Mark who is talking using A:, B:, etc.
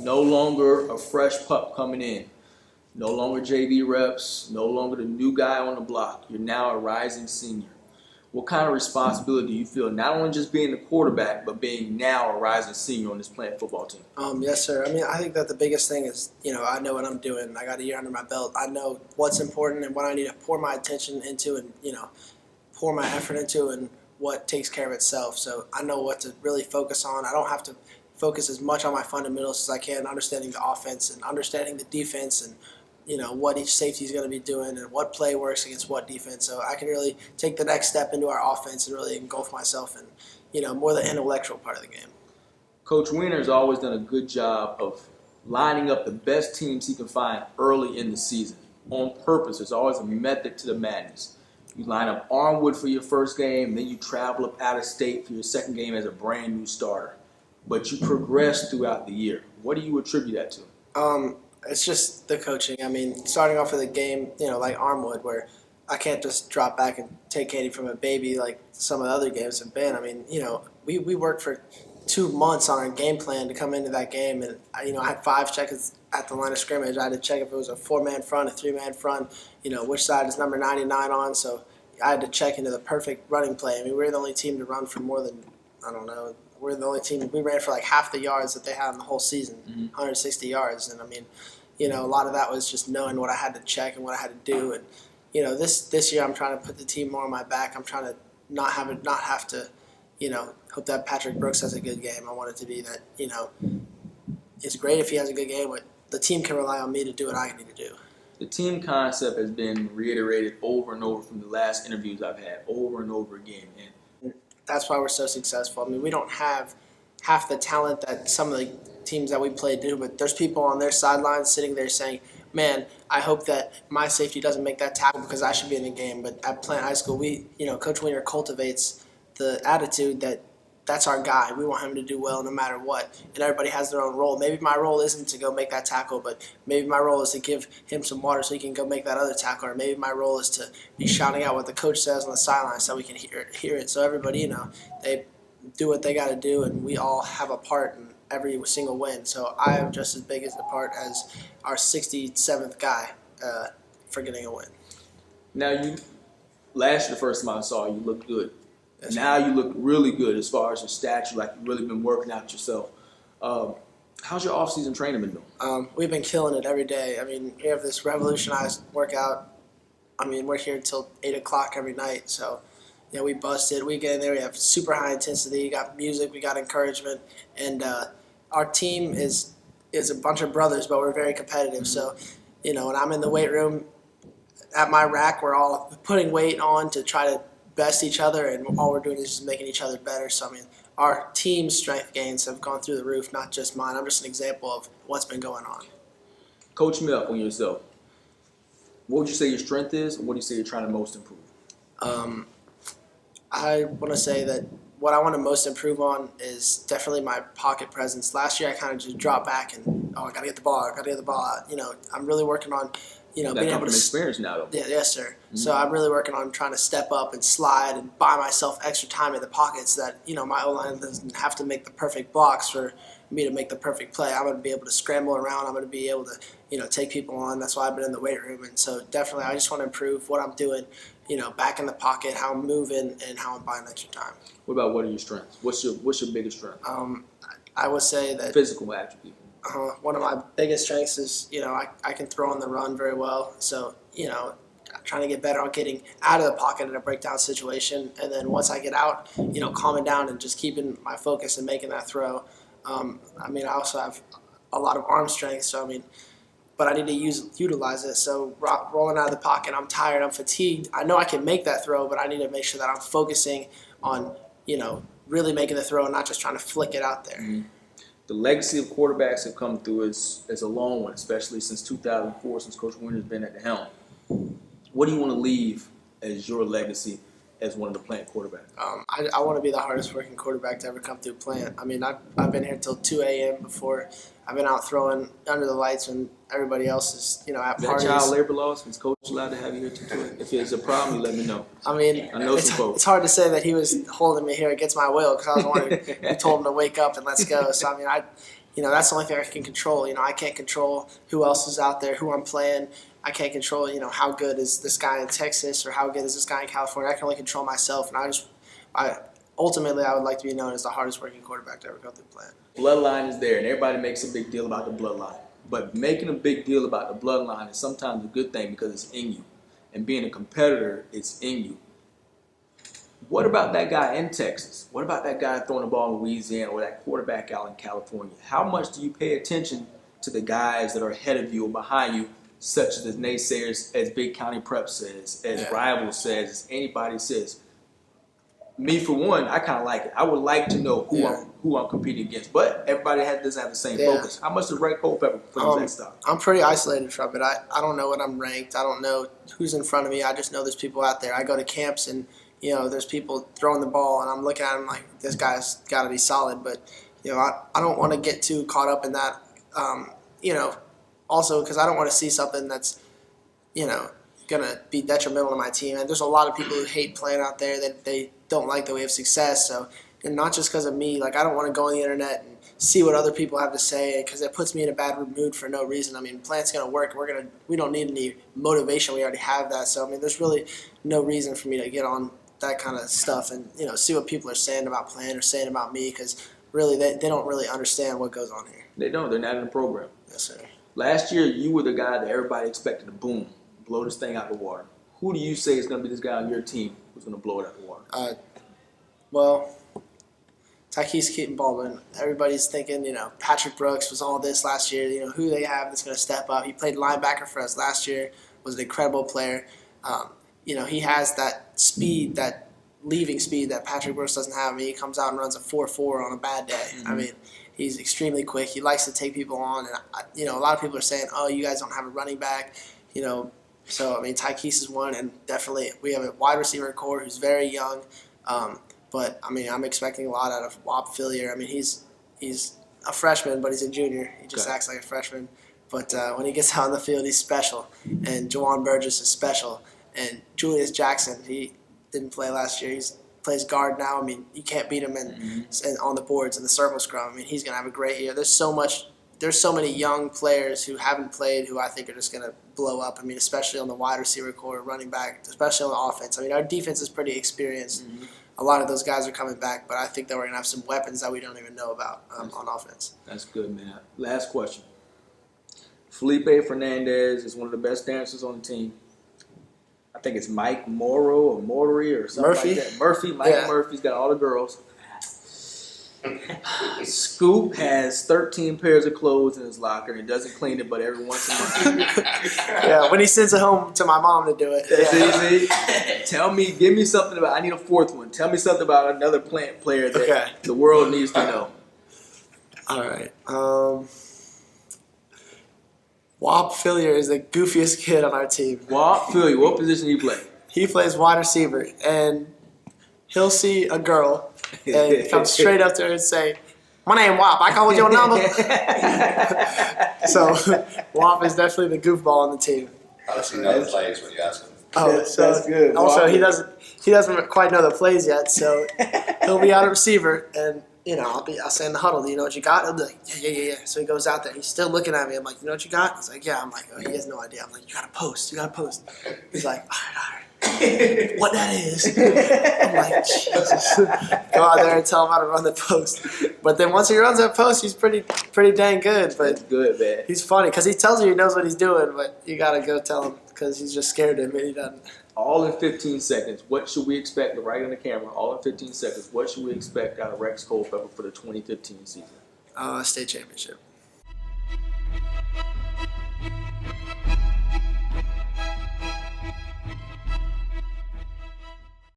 A: No longer a fresh pup coming in. No longer JV reps. No longer the new guy on the block. You're now a rising senior. What kind of responsibility do you feel, not only just being the quarterback, but being now a rising senior on this playing football team?
B: Yes, sir. I mean, I think that the biggest thing is, I know what I'm doing. I got a year under my belt. I know what's important and what I need to pour my attention into and, pour my effort into and what takes care of itself. So I know what to really focus on. I don't have to focus as much on my fundamentals as I can, understanding the offense and understanding the defense and, what each safety is going to be doing and what play works against what defense. So I can really take the next step into our offense and really engulf myself in, more the intellectual part of the game.
A: Coach Wiener has always done a good job of lining up the best teams he can find early in the season. On purpose, there's always a method to the madness. You line up Armwood for your first game, then you travel up out of state for your second game as a brand new starter. But you progress throughout the year. What do you attribute that to?
B: It's just the coaching. I mean, starting off with a game, like Armwood, where I can't just drop back and take candy from a baby like some of the other games have been. I mean, we worked for 2 months on our game plan to come into that game, and I had 5 checkers at the line of scrimmage. I had to check if it was a 4-man front, a 3-man front, which side is number 99 on. So I had to check into the perfect running play. I mean, we were the only team to run for more than, we're the only team. We ran for like half the yards that they had in the whole season, 160 yards. And I mean, a lot of that was just knowing what I had to check and what I had to do. And this year I'm trying to put the team more on my back. I'm trying to not have to, hope that Patrick Brooks has a good game. I want it to be that it's great if he has a good game, but the team can rely on me to do what I need to do.
A: The team concept has been reiterated over and over from the last interviews I've had, over and over again. And
B: that's why we're so successful. I mean, we don't have half the talent that some of the teams that we play do, but there's people on their sidelines sitting there saying, man, I hope that my safety doesn't make that tackle because I should be in the game. But at Plant High School, Coach Wiener cultivates the attitude that that's our guy. We want him to do well no matter what. And everybody has their own role. Maybe my role isn't to go make that tackle, but maybe my role is to give him some water so he can go make that other tackle. Or maybe my role is to be shouting out what the coach says on the sideline so we can hear it. So everybody, they do what they got to do, and we all have a part in every single win. So I am just as big as the part as our 67th guy for getting a win.
A: Now, last year, the first time I saw you looked good. Now you look really good as far as your stature, like you've really been working out yourself. How's your off-season training been doing?
B: We've been killing it every day. I mean, we have this revolutionized workout. I mean, we're here until 8 o'clock every night. So, we busted. We get in there. We have super high intensity. We got music. We got encouragement. And our team is a bunch of brothers, but we're very competitive. So, when I'm in the weight room at my rack, we're all putting weight on to try to best each other, and all we're doing is just making each other better. So, I mean, our team's strength gains have gone through the roof, not just mine. I'm just an example of what's been going on.
A: Coach me up on yourself. What would you say your strength is, and what do you say you're trying to most improve?
B: I want to say that what I want to most improve on is definitely my pocket presence. Last year, I kind of just dropped back and, I got to get the ball. I got to get the ball out. I'm really working on being able to
A: experience now, though.
B: Yeah, yes, sir. Mm-hmm. So I'm really working on trying to step up and slide and buy myself extra time in the pockets that my O-line doesn't have to make the perfect blocks for me to make the perfect play. I'm going to be able to scramble around. I'm going to be able to take people on. That's why I've been in the weight room, and so definitely I just want to improve what I'm doing. Back in the pocket, how I'm moving, and how I'm buying extra time.
A: What are your strengths? What's your biggest strength?
B: I would say that
A: physical attribute.
B: One of my biggest strengths is, I can throw on the run very well. So, trying to get better on getting out of the pocket in a breakdown situation. And then once I get out, calming down and just keeping my focus and making that throw. I also have a lot of arm strength. So, but I need to utilize it. So rolling out of the pocket, I'm tired, I'm fatigued. I know I can make that throw, but I need to make sure that I'm focusing on, really making the throw and not just trying to flick it out there.
A: Mm-hmm. The legacy of quarterbacks have come through as a long one, especially since 2004, since Coach Wiener's been at the helm. What do you want to leave as your legacy as one of the Plant quarterbacks?
B: I want to be the hardest working quarterback to ever come through Plant. I've been here till 2 a.m. before. I've been out throwing under the lights when everybody else is, at parties.
A: Is that child labor laws? Is Coach allowed to have you here till 2? If it's a problem, you let me know.
B: I know
A: some folks.
B: It's hard to say that he was holding me here against my will because I was one who told him to wake up and let's go. So, that's the only thing I can control. I can't control who else is out there, who I'm playing. I can't control, how good is this guy in Texas or how good is this guy in California. I can only control myself, and ultimately I would like to be known as the hardest working quarterback to ever go through the plant.
A: Bloodline is there, and everybody makes a big deal about the bloodline. But making a big deal about the bloodline is sometimes a good thing because it's in you. And being a competitor, it's in you. What about that guy in Texas? What about that guy throwing the ball in Louisiana or that quarterback out in California? How much do you pay attention to the guys that are ahead of you or behind you, such as the naysayers, as Big County Prep says, as Rival says, as anybody says? Me, for one, I kind of like it. I would like to know who I'm competing against. But everybody doesn't have the same focus. How much does Culpepper feel that stuff?
B: I'm pretty isolated from it. I don't know what I'm ranked. I don't know who's in front of me. I just know there's people out there. I go to camps and, there's people throwing the ball, and I'm looking at them like, this guy's got to be solid. But, I don't want to get too caught up in that, also because I don't want to see something that's, going to be detrimental to my team. And there's a lot of people who hate playing out there that they don't like that we have success. So, and not just because of me. Like, I don't want to go on the internet and see what other people have to say because it puts me in a bad mood for no reason. I mean, plant's going to work. We don't need any motivation. We already have that. So, I mean, there's really no reason for me to get on that kind of stuff and, see what people are saying about plant or saying about me because really they don't really understand what goes on here.
A: They don't. They're not in the program.
B: Yes, sir.
A: Last year, you were the guy that everybody expected to boom, blow this thing out the water. Who do you say is going to be this guy on your team who's going to blow it out the water?
B: Well, Tykees Keaton Baldwin. Everybody's thinking, Patrick Brooks was all this last year. Who they have that's going to step up. He played linebacker for us last year, was an incredible player. He has that speed, that leaving speed that Patrick Brooks doesn't have. I mean, he comes out and runs a 4.4 on a bad day. Mm-hmm. I mean, he's extremely quick. He likes to take people on. And, a lot of people are saying, oh, you guys don't have a running back, So, I mean, Tykees is one, and definitely we have a wide receiver core who's very young. But, I mean, I'm expecting a lot out of Whop Fillier. I mean, he's a freshman, but he's a junior. He just acts like a freshman. But when he gets out on the field, he's special. And Jawan Burgess is special. And Julius Jackson, he didn't play last year. He plays guard now. I mean, you can't beat him on the boards in the circle scrum. I mean, he's going to have a great year. There's so many young players who haven't played who I think are just going to blow up. I mean, especially on the wide receiver core, running back, especially on the offense. I mean, our defense is pretty experienced. Mm-hmm. A lot of those guys are coming back, but I think that we're going to have some weapons that we don't even know about on offense.
A: That's good, man. Last question. Felipe Fernandez is one of the best dancers on the team. I think it's Mike Morrow or Morey or something like that. Mike Murphy's got all the girls. Scoop has 13 pairs of clothes in his locker and doesn't clean it but every once in a while.
B: When he sends it home to my mom to do it.
A: See? Give me something about, I need a fourth one. Tell me something about another plant player that the world needs to know.
B: All right. Whop Fillier is the goofiest kid on our team.
A: Whop Fillier, what position do you play?
B: He plays wide receiver, and he'll see a girl and come straight up to her and say, "My name Whop. I called your number." So Whop is definitely the goofball on the team.
C: How does he know the plays when you ask him?
B: That's good. Also, he doesn't quite know the plays yet, so he'll be out of receiver, and I'll say in the huddle, "You know what you got?" He'll be like, "Yeah." So he goes out there. He's still looking at me. I'm like, "You know what you got?" He's like, "Yeah." I'm like, "Oh, he has no idea." I'm like, "You got to post. He's like, "All right. What that is?" I'm like, Jesus. Go out there and tell him how to run the post. But then once he runs that post, he's pretty dang good. But
A: that's good, man.
B: He's funny because he tells you he knows what he's doing, but you got to go tell him because he's just scared of him and he doesn't.
A: All in 15 seconds, what should we expect, right on the camera, all in 15 seconds, what should we expect out of Rex Culpepper for the 2015 season?
B: State championship.